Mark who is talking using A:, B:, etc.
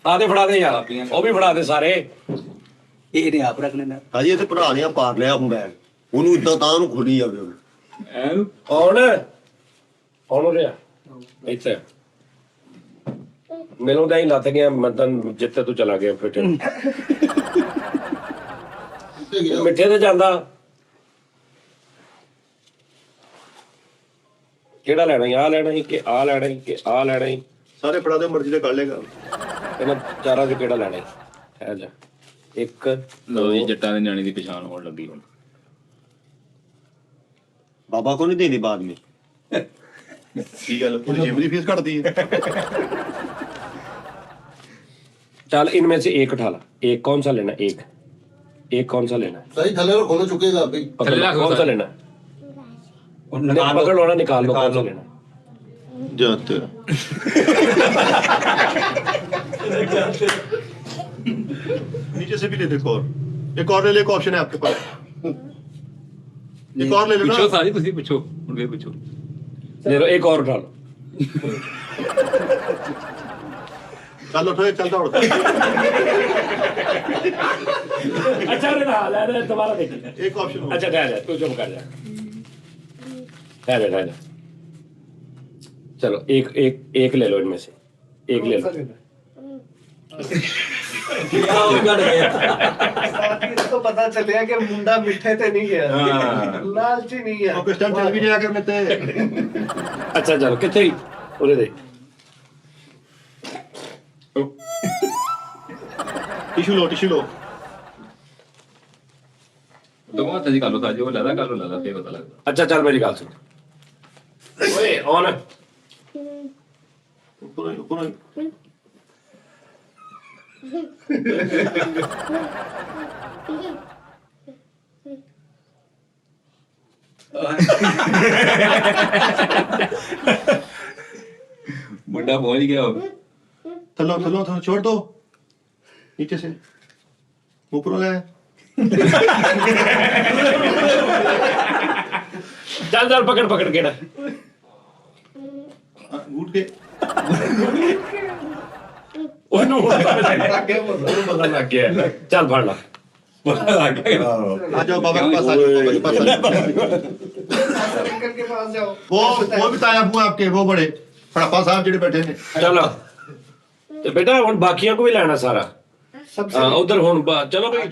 A: ਆਦੇ ਫੜਾ ਦੇ ਯਾਰ, ਉਹ ਵੀ ਫੜਾ ਦੇ ਸਾਰੇ।
B: ਇਹਨੇ ਆਪ ਰੱਖ ਲੈਣਾ।
C: ਹਾਂਜੀ ਇਹ ਤੇ ਭਰਾ ਨੇ ਪਾਰ ਲਿਆ ਹੁਣ ਬੈਗ, ਉਹਨੂੰ ਇਦਾਂ ਤਾਂ ਉਹਨੂੰ ਖੋਲੀ ਜਾਵੇ ਉਹਨੂੰ।
A: ਕੌਣ ਕੌਣ ਰਿਹਾ ਇੱਥੇ ਮੈਨੂੰ ਤਾਂ ਹੀ ਲੱਤ ਗਿਆ, ਮੈਂ ਤਾਂ ਜਿੱਥੇ ਤੂੰ ਚਲਾ ਗਿਆ ਫਿਰ ਮਿੱਠੇ ਤੇ ਜਾਂਦਾ। ਕਿਹੜਾ ਲੈਣਾ ਸੀ? ਆਹ ਲੈਣਾ ਸੀ ਕਿ ਆਹ ਲੈਣਾ ਸੀ ਕਿ ਆਹ ਲੈਣਾ ਸੀ?
C: ਸਾਰੇ ਫੜਾ ਦੇ, ਮਰਜ਼ੀ ਦੇ ਕਰ ਲੇਗਾ।
A: ਇਹਨਾਂ ਚਾਰਾਂ ਚ ਕਿਹੜਾ ਲੈਣਾ ਸੀ? ਹੈ ਜਾ ਇੱਕ
D: ਲੋ ਜੀ, ਜੱਟਾਂ ਦੇ ਨਿਆਣੇ ਦੀ ਪਛਾਣ ਹੋਣ ਲੱਗੀ ਹੁਣ।
C: बाबा को नहीं देनी बाद में।
D: ठीक है, जिम की फीस घटती है।
A: चल इनमें से एक उठा ला, एक कौन सा लेना? एक कौन सा लेना?
E: सही थले रखो ना, चुकेगा भाई।
A: पकड़ लो, कौन सा लेना? पकड़ लो ना, निकाल लो कौन सा लेना।
D: जाते
C: नीचे से भी ले देखो, एक और ले ले, एक ऑप्शन है आपके पास, एक और ले लो ना।
D: पूछो सारी, तुसी पूछो, उनके पूछो।
A: ले लो, एक और उठा लो।
C: चल उठो, चलता उठता।
A: अच्छा रे ना, ले दोबारा देख।
C: एक ऑप्शन
A: अच्छा रह जा, तू चुप कर जा, रह जा। चलो एक एक एक ले लो इनमें से, एक ले लो।
B: तो पता चलिया कि मुंडा मिठे ते नहीं गया, लालची नहीं है।
C: और किस टाइम चल भी नहीं आकर मिलते।
A: अच्छा चलो कितने उरे दे
C: टिश्यू लो, टिश्यू लो।
D: तो कौन सा जी कर लो, ताजी वो लादा कर लो, लादा फिर पता लगता।
A: अच्छा चल मेरी गल सुन, ओए ऑन
C: ऊपर आई, ऊपर आई।
D: मुंडा पहुंच गया अब।
C: थलो थलो थलो, छोड़ दो नीचे से, ऊपर वाला है।
A: चल चल पकड़ पकड़ के ना
C: घूट के
A: ਉਹਨੂੰ ਪਤਾ ਲੱਗ ਗਿਆ, ਚੱਲ ਫੜ ਲਾ।
C: आ जाओ बाबा के पास, आ जाओ बाबा के पास, आ जाओ।
B: के पास जाओ।
C: वो भी ताया हुआ आपके, वो बड़े फड़प्पा साहब ਜਿਹੜੇ बैठे ने।
A: ਚਲੋ ਤੇ ਬੇਟਾ ਹੁਣ ਬਾਕੀਆਂ ਕੋ ਵੀ ਲੈਣਾ ਸਾਰਾ। ਹਾਂ ਉਧਰ ਹੁਣ ਚਲੋ ਬਈ।